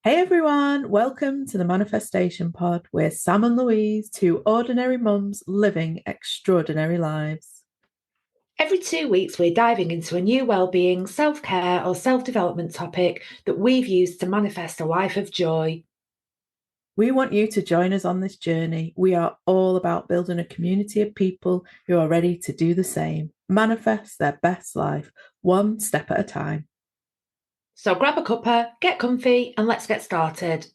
Hey everyone, welcome to the Manifestation Pod. We're Sam and Louise, two ordinary mums living extraordinary lives. Every 2 weeks, we're diving into a new well-being, self-care, or self-development topic that we've used to manifest a life of joy. We want you to join us on this journey. We are all about building a community of people who are ready to do the same, manifest their best life, one step at a time. So grab a cuppa, get comfy, and let's get started.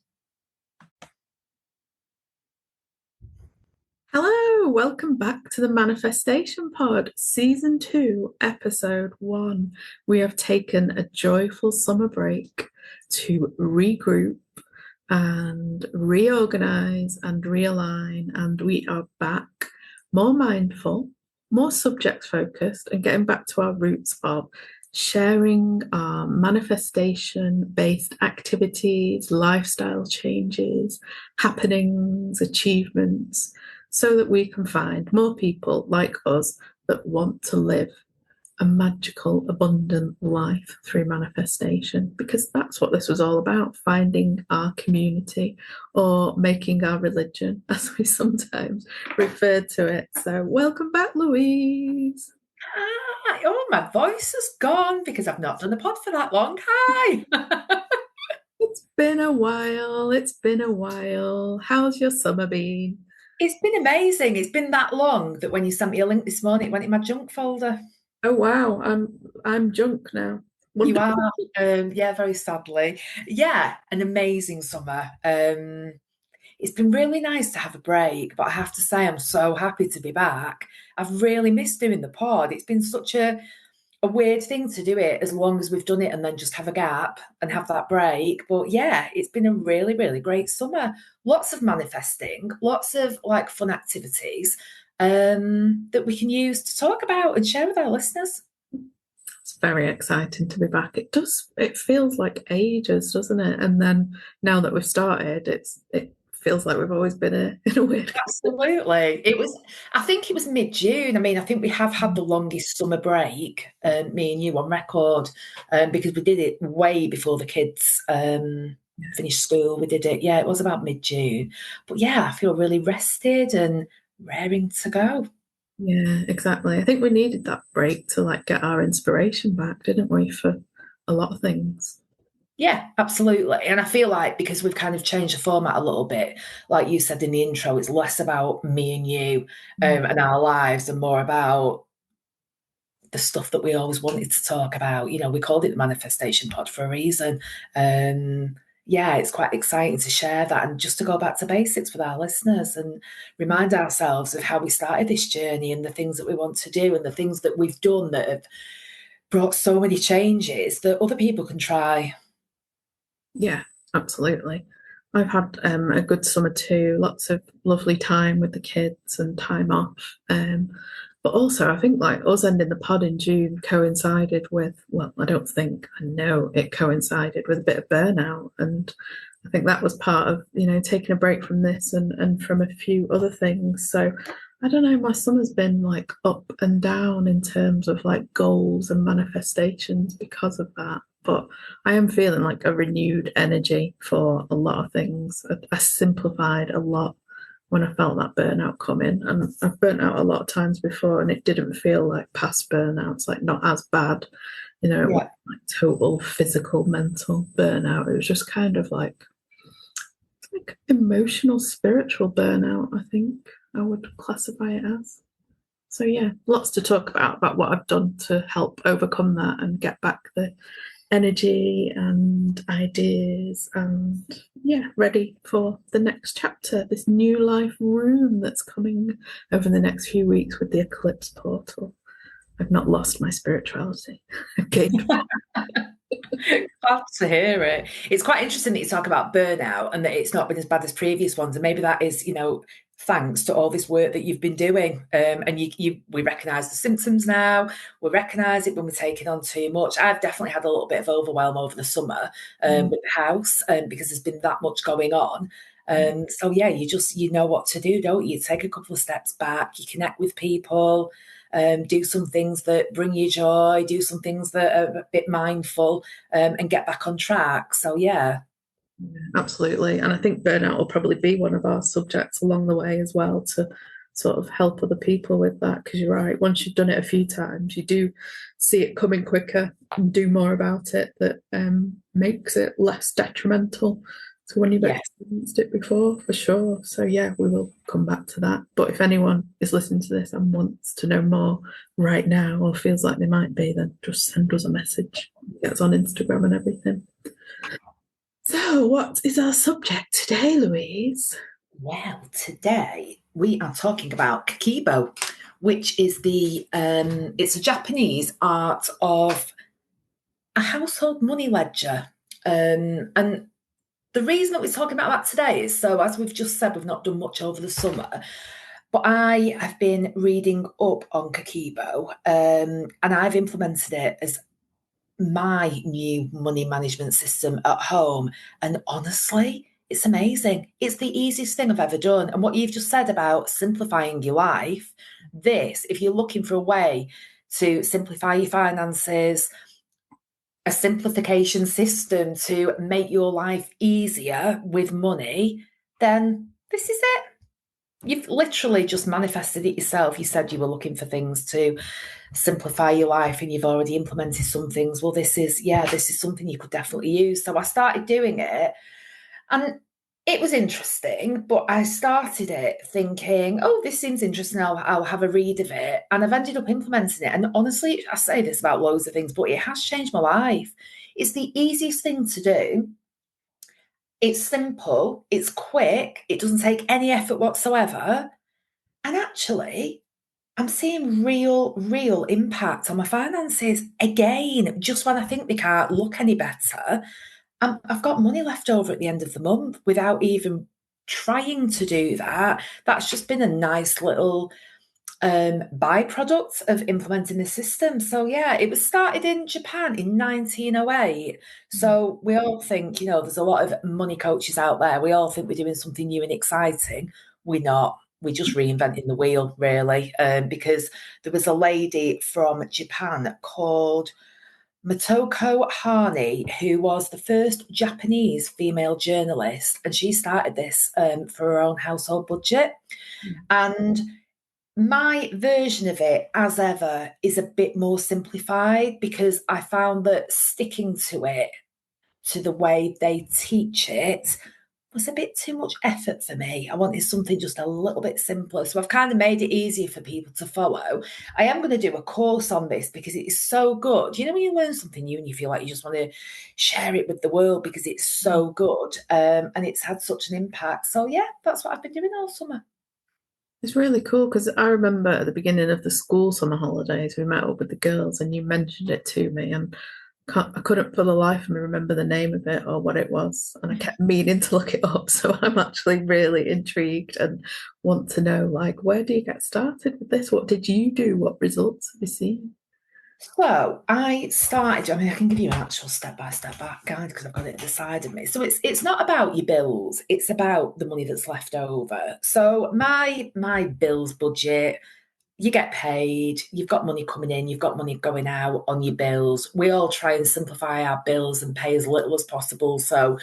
Hello, welcome back to the Manifestation Pod, Season 2, Episode 1. We have taken a joyful summer break to regroup and reorganize and realign, and we are back more mindful, more subject focused, and getting back to our roots of sharing our manifestation based activities, lifestyle changes, happenings, achievements, so that we can find more people like us that want to live a magical, abundant life through manifestation, because that's what this was all about, finding our community or making our religion, as we sometimes refer to it. So, welcome back, Louise. Hi. Oh, my voice has gone because I've not done a pod for that long. Hi. It's been a while. It's been a while. How's your summer been? It's been amazing. It's been that long that when you sent me a link this morning, it went in my junk folder. Oh wow, I'm junk now. You are, yeah, very sadly. Yeah, an amazing summer. It's been really nice to have a break, but I have to say I'm so happy to be back. I've really missed doing the pod. It's been such a weird thing to do it as long as we've done it and then just have a gap and have that break. But yeah, it's been a really, really great summer. Lots of manifesting, lots of like fun activities that we can use to talk about and share with our listeners. It's very exciting to be back. It feels like ages, doesn't it? And then now that we've started, it feels like we've always been here in a weird way. Absolutely. I think it was mid-June. I mean, I think we have had the longest summer break, me and you on record, because we did it way before the kids finished school. We did it, yeah, it was about mid-June. But yeah, I feel really rested and raring to go. Yeah, exactly. I think we needed that break to like get our inspiration back, didn't we, for a lot of things. Yeah, absolutely. And I feel like because we've kind of changed the format a little bit, like you said in the intro, it's less about me and you and our lives and more about the stuff that we always wanted to talk about. You know, we called it the Manifestation Pod for a reason. Yeah, it's quite exciting to share that and just to go back to basics with our listeners and remind ourselves of how we started this journey and the things that we want to do and the things that we've done that have brought so many changes that other people can try. Yeah, absolutely. I've had a good summer too, lots of lovely time with the kids and time off. But also, I think like us ending the pod in June coincided with, well, I don't think, I know it coincided with a bit of burnout. And I think that was part of, taking a break from this and from a few other things. So I don't know, my summer's been like up and down in terms of like goals and manifestations because of that. But I am feeling like a renewed energy for a lot of things. I simplified a lot when I felt that burnout coming. And I've burnt out a lot of times before, and it didn't feel like past burnouts, like not as bad. It was Yeah. like total physical, mental burnout. It was just kind of like emotional, spiritual burnout, I think I would classify it as. So yeah, lots to talk about what I've done to help overcome that and get back the energy and ideas and yeah, ready for the next chapter, this new life room that's coming over the next few weeks with the eclipse portal. I've not lost my spirituality. Okay. Glad to hear it. It's quite interesting that you talk about burnout and that it's not been as bad as previous ones. And maybe that is, thanks to all this work that you've been doing. And we recognise the symptoms now. We recognise it when we're taking on too much. I've definitely had a little bit of overwhelm over the summer with the house because there's been that much going on. So yeah, you know what to do, don't you? Take a couple of steps back. You connect with people. Do some things that bring you joy, do some things that are a bit mindful, and get back on track. So, yeah. Absolutely. And I think burnout will probably be one of our subjects along the way as well, to sort of help other people with that. Because you're right, once you've done it a few times, you do see it coming quicker and do more about it, that makes it less detrimental to when you've Yes. experienced it before, for sure. So, yeah, we will come back to that. But if anyone is listening to this and wants to know more right now, or feels like they might be, then just send us a message. Get us on Instagram and everything. So, what is our subject today, Louise? Well, today we are talking about Kakeibo, which is it's a Japanese art of a household money ledger. And the reason that we're talking about that today is, so as we've just said, we've not done much over the summer, but I have been reading up on Kakeibo, and I've implemented it as my new money management system at home. And honestly, it's amazing. It's the easiest thing I've ever done. And what you've just said about simplifying your life, if you're looking for a way to simplify your finances, a simplification system to make your life easier with money, then this is it. You've literally just manifested it yourself. You said you were looking for things to simplify your life and you've already implemented some things. Well, this is something you could definitely use. So I started doing it and it was interesting, but I started it thinking, oh, this seems interesting. I'll have a read of it. And I've ended up implementing it. And honestly, I say this about loads of things, but it has changed my life. It's the easiest thing to do. It's simple, it's quick, it doesn't take any effort whatsoever. And actually, I'm seeing real impact on my finances again. Just when I think they can't look any better, I've got money left over at the end of the month without even trying to do that. That's just been a nice little byproduct of implementing the system. So yeah, it was started in Japan in 1908. So we all think, there's a lot of money coaches out there. We all think we're doing something new and exciting. We're not. We're just reinventing the wheel, really, because there was a lady from Japan called Motoko Hani, who was the first Japanese female journalist, and she started this for her own household budget. And my version of it, as ever, is a bit more simplified because I found that sticking to it, to the way they teach it, was a bit too much effort for me. I wanted something just a little bit simpler. So I've kind of made it easier for people to follow. I am going to do a course on this because it is so good. You know, when you learn something new and you feel like you just want to share it with the world because it's so good, and it's had such an impact. So yeah, that's what I've been doing all summer. It's really cool because I remember at the beginning of the school summer holidays, we met up with the girls and you mentioned it to me, and I couldn't for the life of me remember the name of it or what it was. And I kept meaning to look it up. So I'm actually really intrigued and want to know, like, where do you get started with this? What did you do? What results have you seen? So I started. I mean, I can give you an actual step-by-step guide because I've got it beside of me. So it's not about your bills; it's about the money that's left over. So my bills budget. You get paid. You've got money coming in. You've got money going out on your bills. We all try and simplify our bills and pay as little as possible. So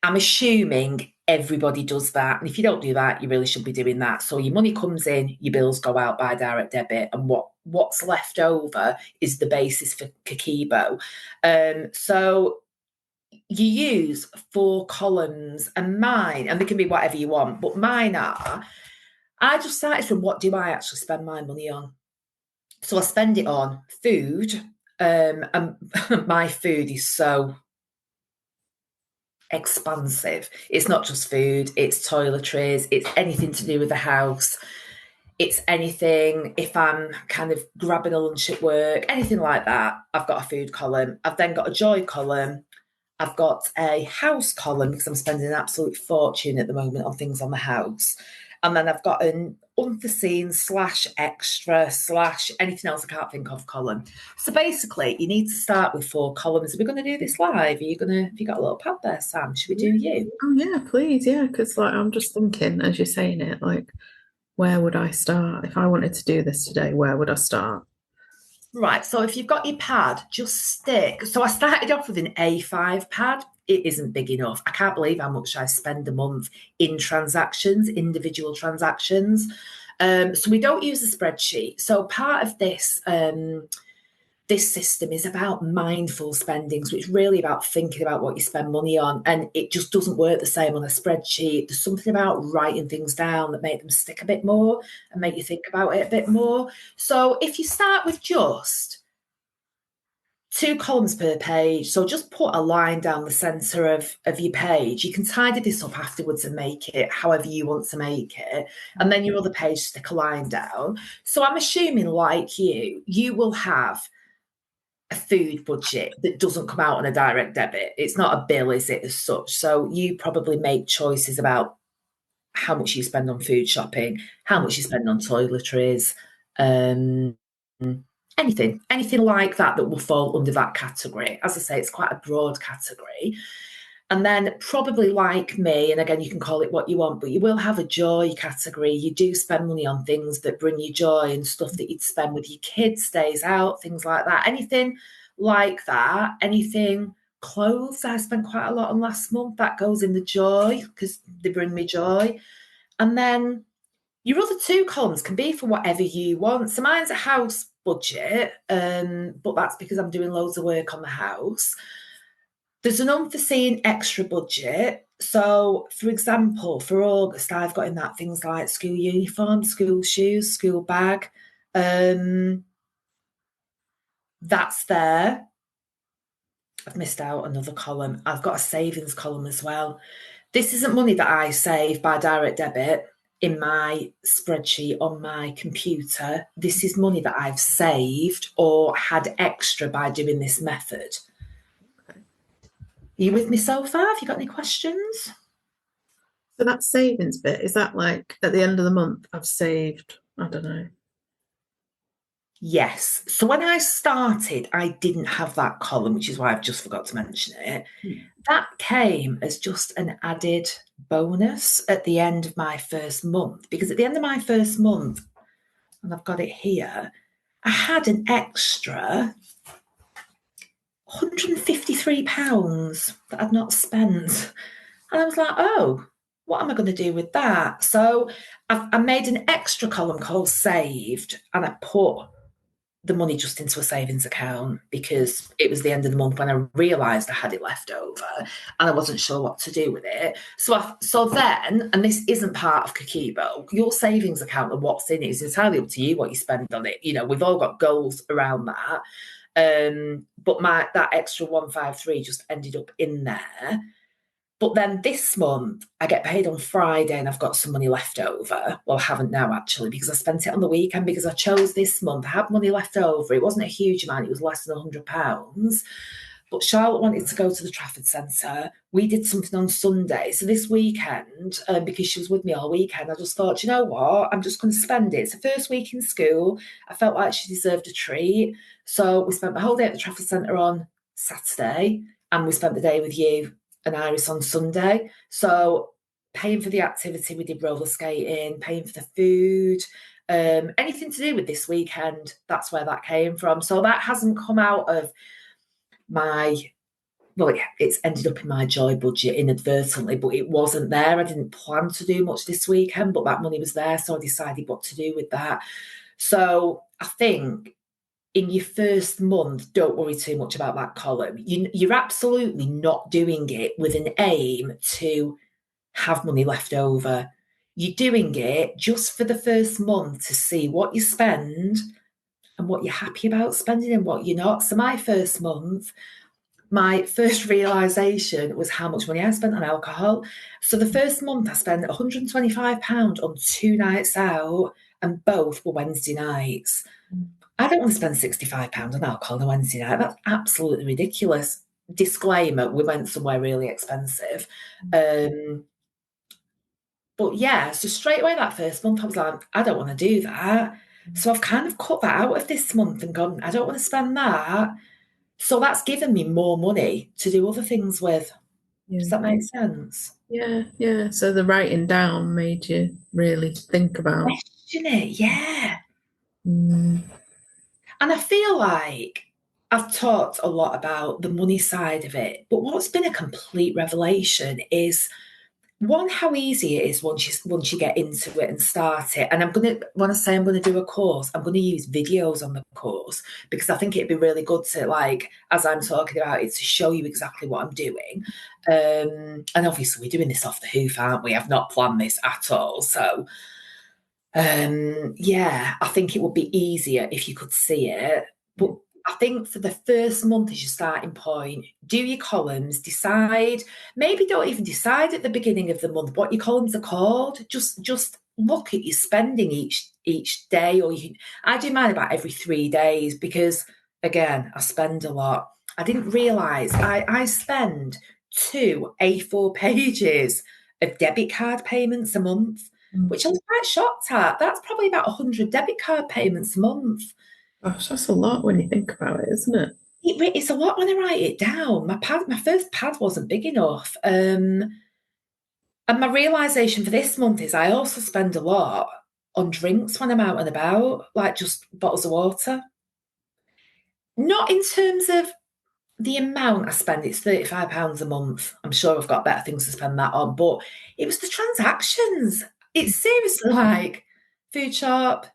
I'm assuming everybody does that. And if you don't do that, you really should be doing that. So your money comes in, your bills go out by direct debit, and what's left over is the basis for Kakeibo. So you use 4 columns, and they can be whatever you want, but mine are. I just started from what do I actually spend my money on? So I spend it on food, and my food is so expansive. It's not just food, it's toiletries, it's anything to do with the house. It's anything, if I'm kind of grabbing a lunch at work, anything like that, I've got a food column. I've then got a joy column. I've got a house column because I'm spending an absolute fortune at the moment on things on the house. And then I've got an unforeseen slash extra slash anything else I can't think of column. So basically, you need to start with 4 columns. Are we going to do this live? Have you got a little pad there, Sam? Should we do you? Oh yeah, please, yeah. Because like I'm just thinking as you're saying it, like, where would I start if I wanted to do this today? Where would I start? Right, so if you've got your pad, just stick. So I started off with an A5 pad. it isn't big enough. I can't believe how much I spend a month in transactions, individual transactions. So we don't use a spreadsheet. So part of this system is about mindful spending. So it's really about thinking about what you spend money on. And it just doesn't work the same on a spreadsheet. There's something about writing things down that make them stick a bit more and make you think about it a bit more. So if you start with just 2 columns per page, so just put a line down the centre of your page. You can tidy this up afterwards and make it however you want to make it. And then your other page, stick a line down. So I'm assuming, like you will have a food budget that doesn't come out on a direct debit. It's not a bill, is it, as such? So you probably make choices about how much you spend on food shopping, how much you spend on toiletries, anything like that will fall under that category. As I say, it's quite a broad category. And then probably like me, and again, you can call it what you want, but you will have a joy category. You do spend money on things that bring you joy and stuff that you'd spend with your kids, days out, things like that. Anything like that, anything, clothes I spent quite a lot on last month, that goes in the joy because they bring me joy. And then your other 2 columns can be for whatever you want. So mine's a house budget, but that's because I'm doing loads of work on the house. There's an unforeseen extra budget. So, for example, for August, I've got in that things like school uniform, school shoes, school bag. That's there. I've missed out another column. I've got a savings column as well. This isn't money that I save by direct debit in my spreadsheet on my computer. This is money that I've saved or had extra by doing this method. Are you with me so far? Have you got any questions? So that savings bit, is that like at the end of the month, I've saved, I don't know. Yes. So when I started, I didn't have that column, which is why I've just forgot to mention it. That came as just an added bonus at the end of my first month, because at the end of my first month, and I've got it here, I had an extra £153 that I'd not spent. And I was like, oh, what am I going to do with that? So I made an extra column called saved, and I put the money just into a savings account because it was the end of the month when I realised I had it left over and I wasn't sure what to do with it. So then, and this isn't part of Kakeibo, your savings account and what's in it is entirely up to you what you spend on it. You know, we've all got goals around that. But that extra 153 just ended up in there. But then this month, I get paid on Friday and I've got some money left over. Well, I haven't now, actually, because I spent it on the weekend because I chose this month. I had money left over. It wasn't a huge amount. It was less than £100. But Charlotte wanted to go to the Trafford Centre. We did something on Sunday. So this weekend, because she was with me all weekend, I just thought, you know what? I'm just going to spend it. It's the first week in school. I felt like she deserved a treat. So we spent the whole day at the Trafford Centre on Saturday, and we spent the day with you and Iris on Sunday. So paying for the activity, we did roller skating, paying for the food, anything to do with this weekend, that's where that came from. So that hasn't come out of it's ended up in my joy budget inadvertently, but it wasn't there. I didn't plan to do much this weekend, but that money was there, so I decided what to do with that. So I think in your first month, don't worry too much about that column. You're absolutely not doing it with an aim to have money left over. You're doing it just for the first month to see what you spend and what you're happy about spending and what you're not. So my first month, my first realisation was how much money I spent on alcohol. So the first month I spent £125 on 2 nights out, and both were Wednesday nights. I don't want to spend £65 on alcohol on a Wednesday night. That's absolutely ridiculous. Disclaimer, we went somewhere really expensive. But yeah, so straight away that first month, I was like, I don't want to do that. So I've kind of cut that out of this month and gone, I don't want to spend that. So that's given me more money to do other things with. Yeah. Does that make sense? Yeah. So the writing down made you really think about. Question it, yeah. Mm. And I feel like I've talked a lot about the money side of it, but what's been a complete revelation is one, how easy it is once you get into it and start it. And when I say I'm gonna do a course, I'm gonna use videos on the course because I think it'd be really good to, like, as I'm talking about it, to show you exactly what I'm doing. And obviously we're doing this off the hoof, aren't we? I've not planned this at all. So yeah, I think it would be easier if you could see it. But I think for the first month is your starting point. Do your columns, decide. Maybe don't even decide at the beginning of the month what your columns are called. Just look at your spending each day, or I do mine about every 3 days because again, I spend a lot. I didn't realise I spend 2 A4 pages of debit card payments a month, which I was quite shocked at. That's probably about 100 debit card payments a month. Gosh, that's a lot when you think about it, isn't it? It's a lot when I write it down. My first pad wasn't big enough. And my realization for this month is I also spend a lot on drinks when I'm out and about, like just bottles of water. Not in terms of the amount I spend, it's £35 a month. I'm sure I've got better things to spend that on, but it was the transactions. It's seriously like food shop,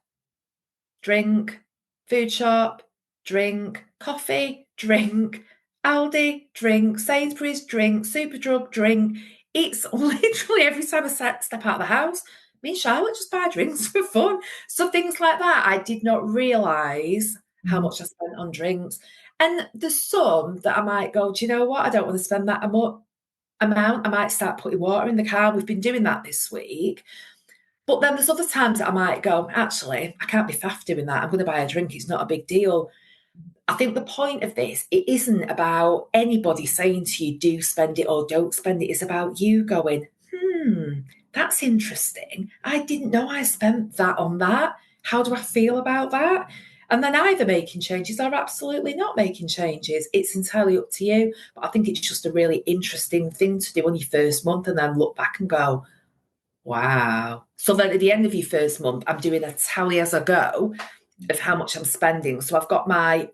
drink, food shop, drink, coffee, drink, Aldi, drink, Sainsbury's, drink, Superdrug, drink. It's literally every time I step out of the house, me and Charlotte just buy drinks for fun. So things like that. I did not realise how much I spent on drinks. And there's some that I might go, do you know what? I don't want to spend that amount. I might start putting water in the car. We've been doing that this week. But then there's other times that I might go, actually, I can't be faffed doing that. I'm going to buy a drink. It's not a big deal. I think the point of this, it isn't about anybody saying to you, do spend it or don't spend it. It's about you going, that's interesting. I didn't know I spent that on that. How do I feel about that? And then either making changes or absolutely not making changes. It's entirely up to you. But I think it's just a really interesting thing to do on your first month and then look back and go, wow. So then at the end of your first month, I'm doing a tally as I go of how much I'm spending. So I've got my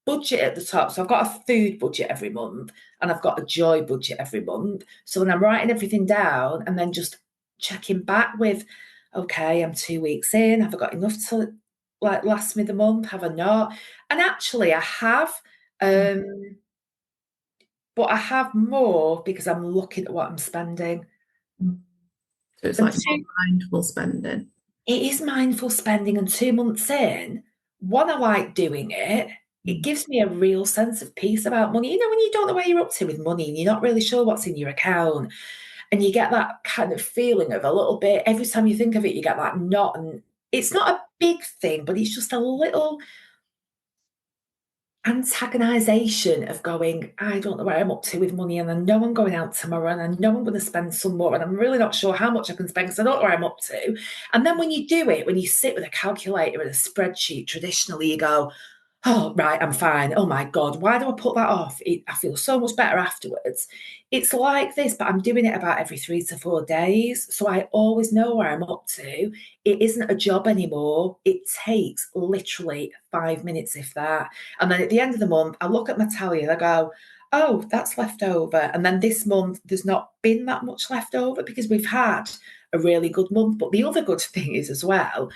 budget at the top. So I've got a food budget every month and I've got a joy budget every month. So when I'm writing everything down and then just checking back with, okay, I'm 2 weeks in. Have I got enough to like last me the month? Have I not? And actually I have, but I have more because I'm looking at what I'm spending. So it's And like more mindful spending. it is mindful spending, and 2 months in, one, I like doing it. It gives me a real sense of peace about money. You know, when you don't know where you're up to with money and you're not really sure what's in your account, and you get that kind of feeling of a little bit, every time you think of it, you get that knot. And it's not a big thing, but it's just a little antagonization of going, I don't know where I'm up to with money, and I know I'm going out tomorrow, and I know I'm going to spend some more, and I'm really not sure how much I can spend because I don't know where I'm up to. And then when you do it, when you sit with a calculator and a spreadsheet, traditionally you go, oh, right, I'm fine. Oh my God, why do I put that off? I feel so much better afterwards. It's like this, but I'm doing it about every 3 to 4 days. So I always know where I'm up to. It isn't a job anymore. It takes literally 5 minutes, if that. And then at the end of the month, I look at my tally and I go, oh, that's left over. And then this month, there's not been that much left over because we've had a really good month. But the other good thing is as well,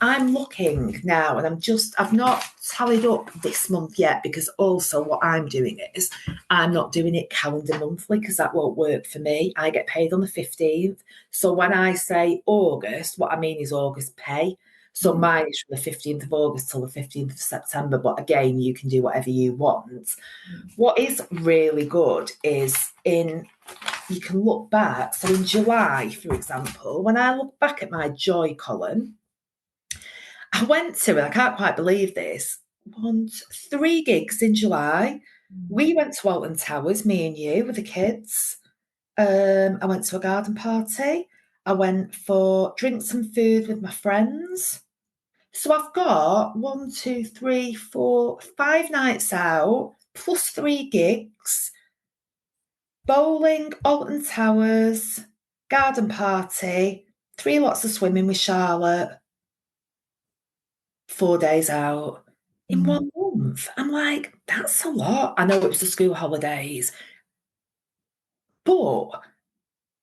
I'm looking now and I've not tallied up this month yet because also what I'm doing is I'm not doing it calendar monthly because that won't work for me. I get paid on the 15th. So when I say August, what I mean is August pay. So mine is from the 15th of August till the 15th of September. But again, you can do whatever you want. What is really good is you can look back. So in July, for example, when I look back at my joy column, I went to, and I can't quite believe this, 3 gigs in July. We went to Alton Towers, me and you, with the kids. I went to a garden party. I went for drinks and food with my friends. So I've got 1, 2, 3, 4, 5 nights out, plus 3 gigs, bowling, Alton Towers, garden party, 3 lots of swimming with Charlotte. 4 days out in 1 month. month. I'm like, that's a lot. I know it was the school holidays, but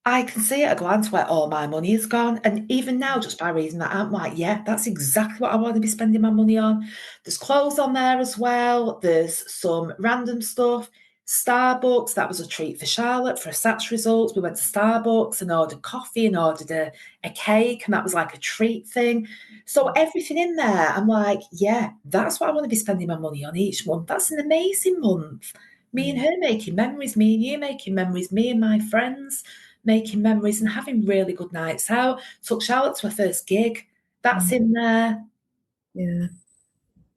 I can see at a glance where all my money is gone. And even now, just by reading that, I'm like, yeah, that's exactly what I want to be spending my money on. There's clothes on there as well. There's some random stuff. Starbucks, that was a treat for Charlotte for her SATs results. We went to Starbucks and ordered coffee and ordered a cake, and that was like a treat thing. So everything in there, I'm like, yeah, that's what I want to be spending my money on each month. That's an amazing month. Me and her making memories, me and you making memories, me and my friends making memories and having really good nights out. Took Charlotte to her first gig. That's in there. Yeah.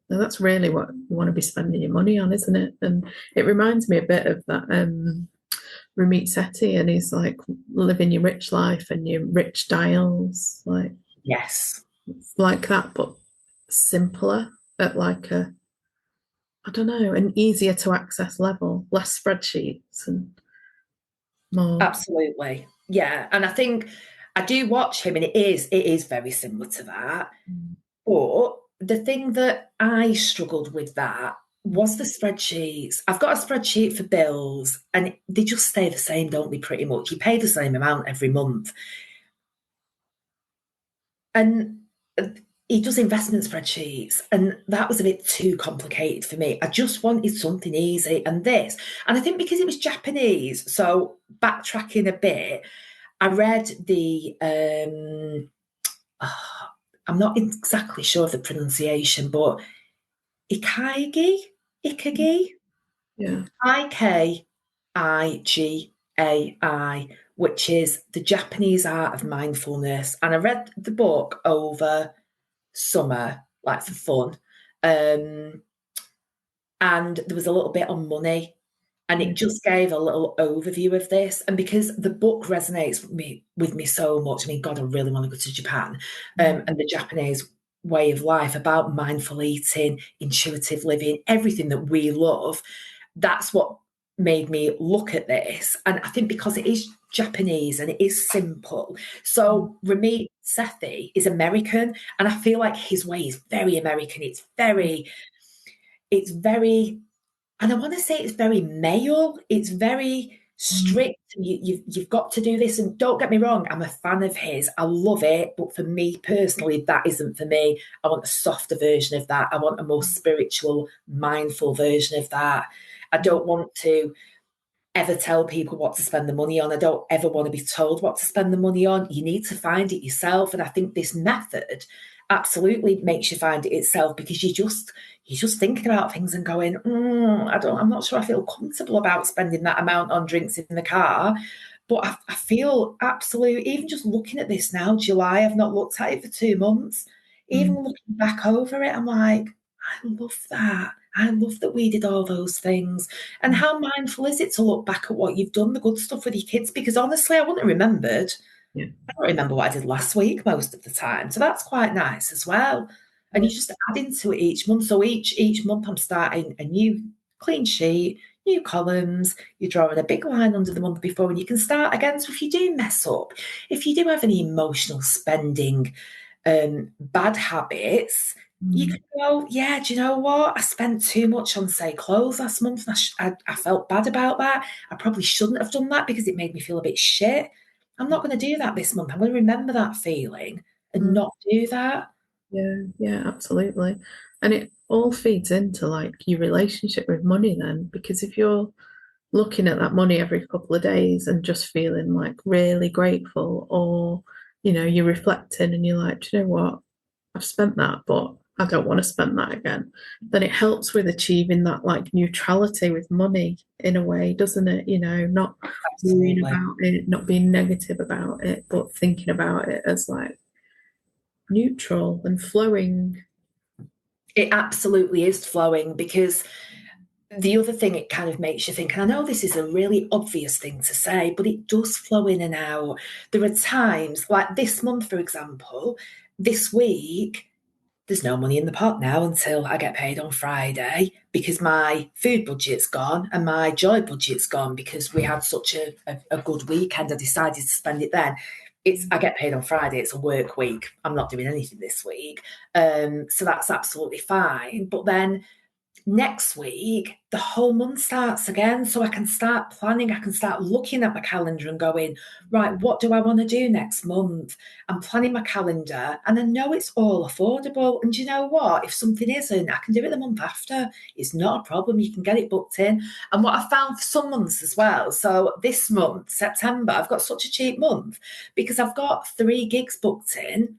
Now that's really what you want to be spending your money on, isn't it? And it reminds me a bit of that Ramit Sethi, and he's like living your rich life and your rich dials, Yes. like that, but simpler at like a, I don't know, an easier to access level, less spreadsheets and more. Absolutely. Yeah. And I think I do watch him and it is very similar to that. But the thing that I struggled with that was the spreadsheets. I've got a spreadsheet for bills and they just stay the same, don't they, pretty much? You pay the same amount every month. And he does investment spreadsheets, and that was a bit too complicated for me. I just wanted something easy. And I think because it was Japanese, so backtracking a bit, I read I'm not exactly sure of the pronunciation, but Ikagi, Yeah. Ikaigai, which is the Japanese art of mindfulness. And I read the book over summer, like for fun. And there was a little bit on money. And it just gave a little overview of this. And because the book resonates with me so much, I mean, God, I really want to go to Japan. And the Japanese way of life about mindful eating, intuitive living, everything that we love, that's what made me look at this. And I think because it is Japanese and it is simple. So Ramit Sethi is American, and I feel like his way is very American. It's very, and I want to say it's very male. It's very strict. You've got to do this. And don't get me wrong, I'm a fan of his. I love it. But for me personally, that isn't for me. I want a softer version of that. I want a more spiritual, mindful version of that. I don't want to ever tell people what to spend the money on. I don't ever want to be told what to spend the money on. You need to find it yourself. And I think this method absolutely makes you find it itself, because you're just thinking about things and going, I'm not sure I feel comfortable about spending that amount on drinks in the car. But I feel absolute, even just looking at this now, July, I've not looked at it for 2 months. Even looking back over it, I'm like, I love that. I love that we did all those things. And how mindful is it to look back at what you've done, the good stuff with your kids? Because honestly, I wouldn't have remembered. Yeah. I don't remember what I did last week most of the time. So that's quite nice as well. And you just add into it each month. So each month I'm starting a new clean sheet, new columns. You're drawing a big line under the month before, and you can start again. So if you do mess up, if you do have any emotional spending, bad habits, you can go, yeah, do you know what? I spent too much on, say, clothes last month. And I felt bad about that. I probably shouldn't have done that because it made me feel a bit shit. I'm not going to do that this month. I'm going to remember that feeling and not do that. Yeah, absolutely. And it all feeds into like your relationship with money then, because if you're looking at that money every couple of days and just feeling like really grateful, or you're reflecting and you're like, do you know what? I've spent that, but I don't want to spend that again. Then it helps with achieving that like neutrality with money in a way, doesn't it? Not worrying Absolutely. about it, not being negative about it, but thinking about it as like neutral and flowing. It absolutely is flowing, because the other thing it kind of makes you think, and I know this is a really obvious thing to say, but it does flow in and out. There are times, like this month, for example, this week, there's no money in the pot now until I get paid on Friday, because my food budget's gone and my joy budget's gone, because we had such a good weekend. I decided to spend it then. I get paid on Friday. It's a work week. I'm not doing anything this week. So that's absolutely fine. But then next week, the whole month starts again. So I can start planning, I can start looking at my calendar and going, right, what do I want to do next month? I'm planning my calendar and I know it's all affordable. And you know what? If something isn't, I can do it the month after. It's not a problem. You can get it booked in. And what I found for some months as well. So this month, September, I've got such a cheap month because I've got 3 gigs booked in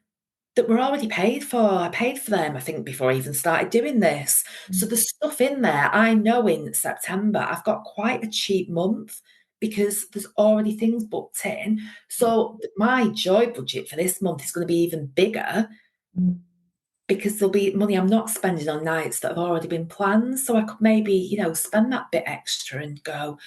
that were already paid for. I paid for them, I think, before I even started doing this. So there's stuff in there. I know in September I've got quite a cheap month because there's already things booked in. So my joy budget for this month is going to be even bigger because there'll be money I'm not spending on nights that have already been planned. So I could maybe, spend that bit extra and go,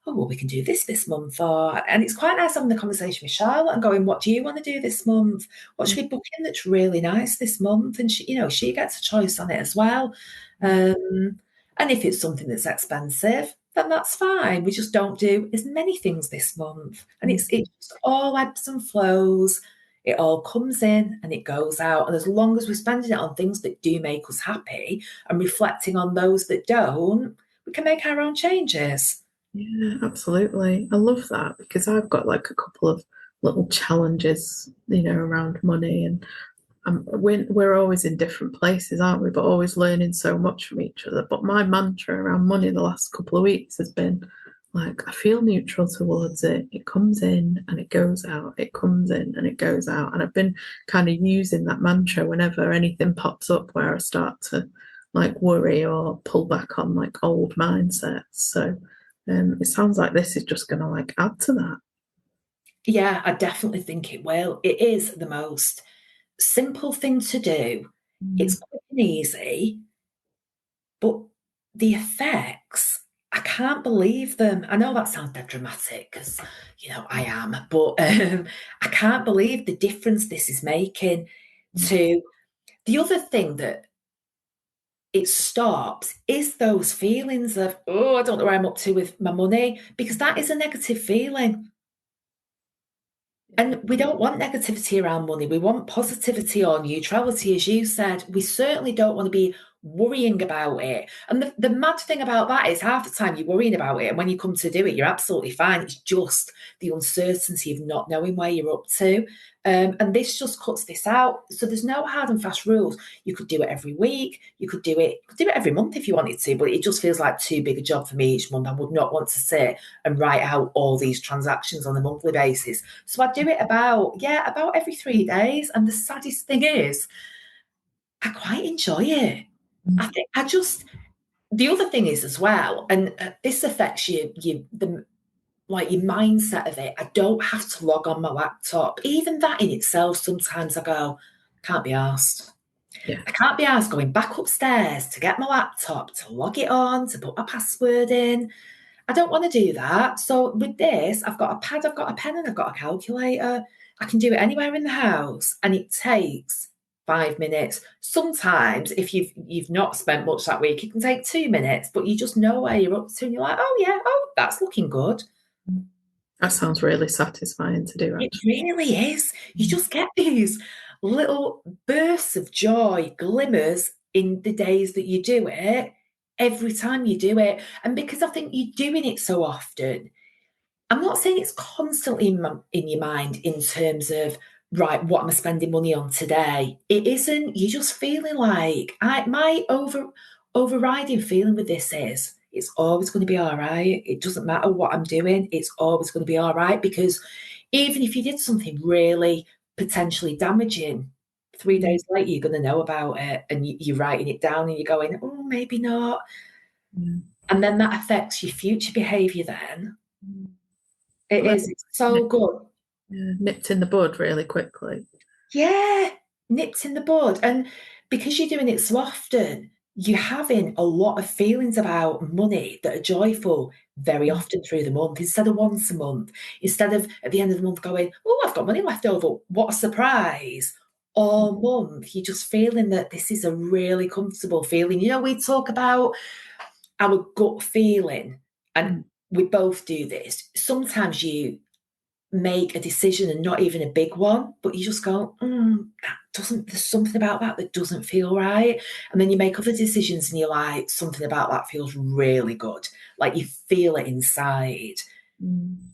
oh, well, we can do this month. And it's quite nice having the conversation with Charlotte and going, what do you want to do this month? What should we book in that's really nice this month? And she gets a choice on it as well. And if it's something that's expensive, then that's fine. We just don't do as many things this month. And it's just all ebbs and flows. It all comes in and it goes out. And as long as we're spending it on things that do make us happy and reflecting on those that don't, we can make our own changes. Yeah, absolutely. I love that because I've got like a couple of little challenges, around money, and we're always in different places, aren't we? But always learning so much from each other. But my mantra around money the last couple of weeks has been like, I feel neutral towards it. It comes in and it goes out. It comes in and it goes out. And I've been kind of using that mantra whenever anything pops up where I start to like worry or pull back on like old mindsets. So it sounds like this is just going to like add to that. Yeah, I definitely think it will. It is the most simple thing to do. It's quick and easy, but the effects, I can't believe them. I know that sounds dead dramatic because, I am, but I can't believe the difference this is making to the other thing that it stops is those feelings of, oh, I don't know where I'm up to with my money, because that is a negative feeling. And we don't want negativity around money. We want positivity or neutrality, as you said. We certainly don't want to be worrying about it. And the mad thing about that is half the time you're worrying about it. And when you come to do it, you're absolutely fine. It's just the uncertainty of not knowing where you're up to. And this just cuts this out. So there's no hard and fast rules. You could do it every week. You could do it every month if you wanted to, but it just feels like too big a job for me each month. I would not want to sit and write out all these transactions on a monthly basis. So I do it about every 3 days. And the saddest thing is, I quite enjoy it. I think the other thing is as well, and this affects your mindset of it. I don't have to log on my laptop. Even that in itself, sometimes I go, can't be asked. Yeah. I can't be asked going back upstairs to get my laptop, to log it on, to put my password in. I don't want to do that. So with this, I've got a pad, I've got a pen, and I've got a calculator. I can do it anywhere in the house, and it takes 5 minutes. Sometimes, if you've not spent much that week, it can take 2 minutes, but you just know where you're up to, and you're like, oh yeah, oh that's looking good. That sounds really satisfying to do, It actually. really is. You just get these little bursts of joy, glimmers in the days that you do it, every time you do it. And because I think you're doing it so often, I'm not saying it's constantly in your mind in terms of, right, what am I spending money on today? It isn't. You're just feeling like, my overriding feeling with this is, it's always going to be all right. It doesn't matter what I'm doing. It's always going to be all right, because even if you did something really potentially damaging, 3 days later, you're going to know about it, and you're writing it down and you're going, oh, maybe not. And then that affects your future behaviour then. It But is. It's so good. nipped in the bud really quickly. Yeah, nipped in the bud. And because you're doing it so often, you're having a lot of feelings about money that are joyful very often through the month, instead of once a month, instead of at the end of the month going, oh, I've got money left over. What a surprise. All month, you're just feeling that this is a really comfortable feeling. We talk about our gut feeling, and we both do this. Sometimes you make a decision, and not even a big one, but you just go, there's something about that doesn't feel right. And then you make other decisions and you're like, something about that feels really good. Like you feel it inside.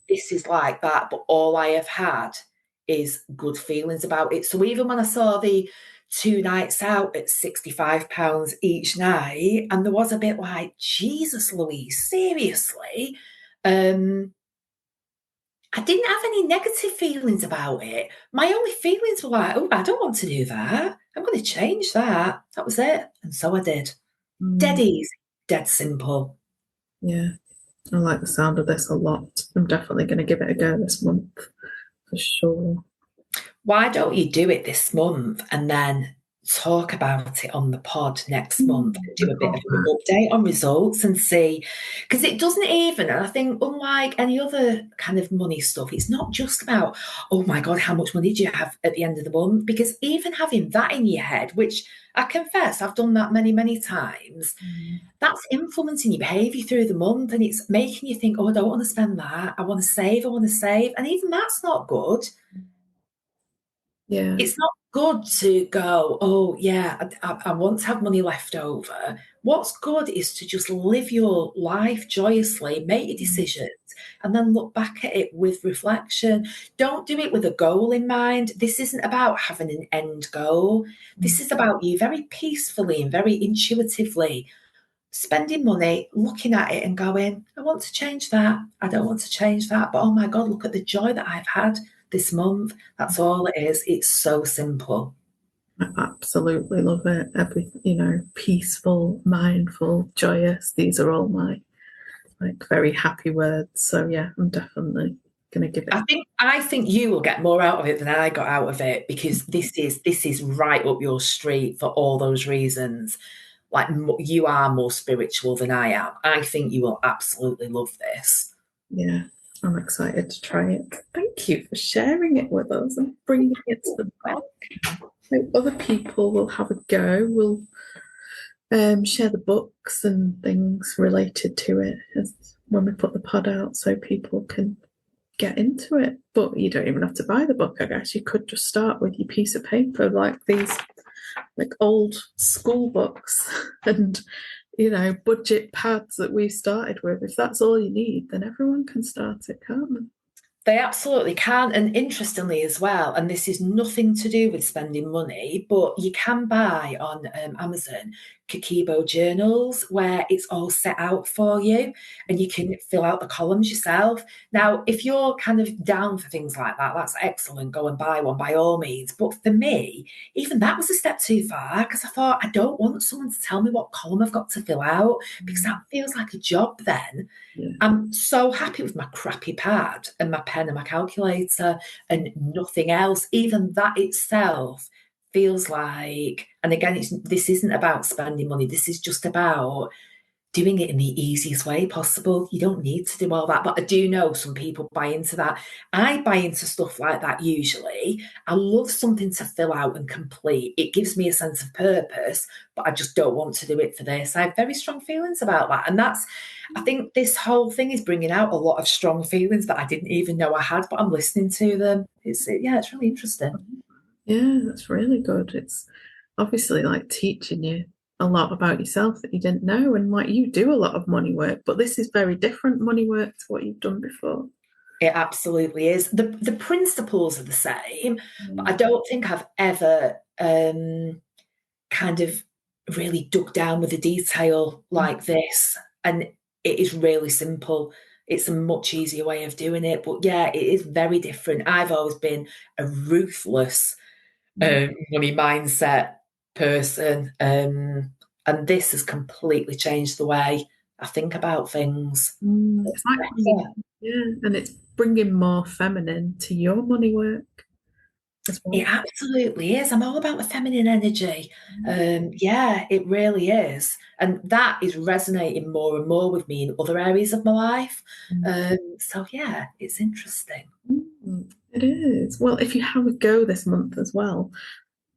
This is like that, but all I have had is good feelings about it. So even when I saw the 2 nights out at £65 each night, and there was a bit like, Jesus, Louise, seriously? I didn't have any negative feelings about it. My only feelings were like, oh, I don't want to do that. I'm going to change that. That was it. And so I did. Dead easy, dead simple. Yeah, I like the sound of this a lot. I'm definitely going to give it a go this month for sure. Why don't you do it this month and then talk about it on the pod next month and do a bit of an update on results and see? Because it doesn't even, and I think unlike any other kind of money stuff, it's not just about, oh my God, how much money do you have at the end of the month? Because even having that in your head, which I confess I've done that many, many times, that's influencing your behaviour through the month, and it's making you think, oh, I don't want to spend that. I want to save. And even that's not good. Yeah. It's not good to go, oh, yeah, I want to have money left over. What's good is to just live your life joyously, make your decisions, and then look back at it with reflection. Don't do it with a goal in mind. This isn't about having an end goal. This is about you very peacefully and very intuitively spending money, looking at it and going, I want to change that. I don't want to change that. But oh my God, look at the joy that I've had this month. That's all it is. It's so simple. I absolutely love it. Peaceful, mindful, joyous. These are all my very happy words. So yeah, I'm definitely gonna give it. I think you will get more out of it than I got out of it, because this is right up your street for all those reasons. Like, you are more spiritual than I am. I think you will absolutely love this. Yeah, I'm excited to try it. Thank you for sharing it with us and bringing it to the pod. Hope other people will have a go. We'll share the books and things related to it when we put the pod out, so people can get into it. But you don't even have to buy the book, I guess. You could just start with your piece of paper, like these old school books and budget pads that we started with. If that's all you need, then everyone can start it, can't they? They absolutely can. And interestingly as well, and this is nothing to do with spending money, but you can buy on Amazon Kakeibo journals where it's all set out for you and you can fill out the columns yourself. Now, if you're kind of down for things like that, that's excellent. Go and buy one by all means. But for me, even that was a step too far, because I thought, I don't want someone to tell me what column I've got to fill out, because that feels like a job then. Yeah. I'm so happy with my crappy pad and my pen and my calculator and nothing else. Even that itself feels like, and again, this isn't about spending money. This is just about doing it in the easiest way possible. You don't need to do all that. But I do know some people buy into that. I buy into stuff like that usually. I love something to fill out and complete. It gives me a sense of purpose, but I just don't want to do it for this. I have very strong feelings about that. And I think this whole thing is bringing out a lot of strong feelings that I didn't even know I had, but I'm listening to them. It's really interesting. Yeah, that's really good. It's obviously teaching you a lot about yourself that you didn't know, and you do a lot of money work, but this is very different money work to what you've done before. It absolutely is. The principles are the same, but I don't think I've ever kind of really dug down with the detail like this. And it is really simple. It's a much easier way of doing it. But yeah, it is very different. I've always been a ruthless money mindset person. And this has completely changed the way I think about things. It's and it's bringing more feminine to your money work as well. It absolutely is. I'm all about the feminine energy. Yeah, it really is. And that is resonating more and more with me in other areas of my life. So, yeah, it's interesting. It is. Well, if you have a go this month as well,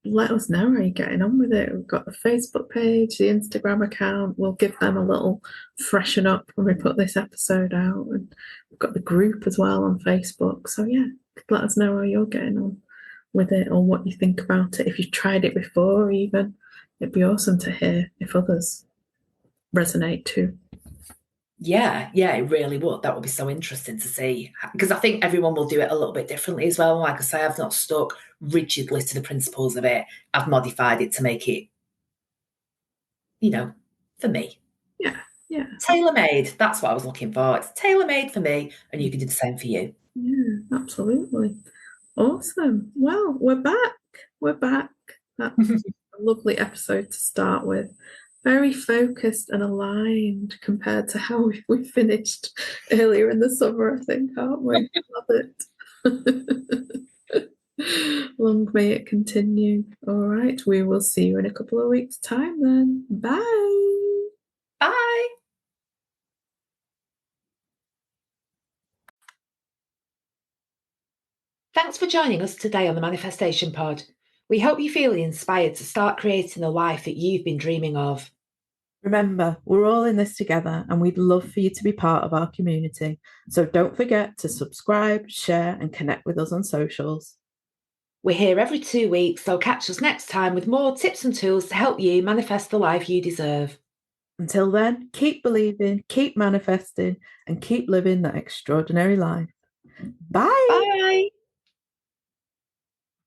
let us know how you're getting on with it. We've got the Facebook page, the Instagram account. We'll give them a little freshen up when we put this episode out. And we've got the group as well on Facebook. So, yeah, Let us know how you're getting on with it or what you think about it. If you've tried it before, even, it'd be awesome to hear if others resonate too. Yeah, it really would. That would be so interesting to see because I think everyone will do it a little bit differently as well. Like I say, I've not stuck rigidly to the principles of it. I've modified it to make it, for me. Yeah, yeah, Tailor made. That's what I was looking for. It's tailor made for me, and you can do the same for you. yeah, absolutely. Awesome. Well, we're back. We're back. That's a lovely episode to start with. Very focused and aligned compared to how we finished earlier in the summer, I think, aren't we? Love it. Long may it continue. All right, we will see you in a couple of weeks' time then. Bye. Bye. Thanks for joining us today on the Manifestation Pod. We hope you feel inspired to start creating the life that you've been dreaming of. Remember, we're all in this together and we'd love for you to be part of our community. So don't forget to subscribe, share, and connect with us on socials. We're here every 2 weeks, so catch us next time with more tips and tools to help you manifest the life you deserve. Until then, keep believing, keep manifesting, and keep living that extraordinary life. Bye. Bye.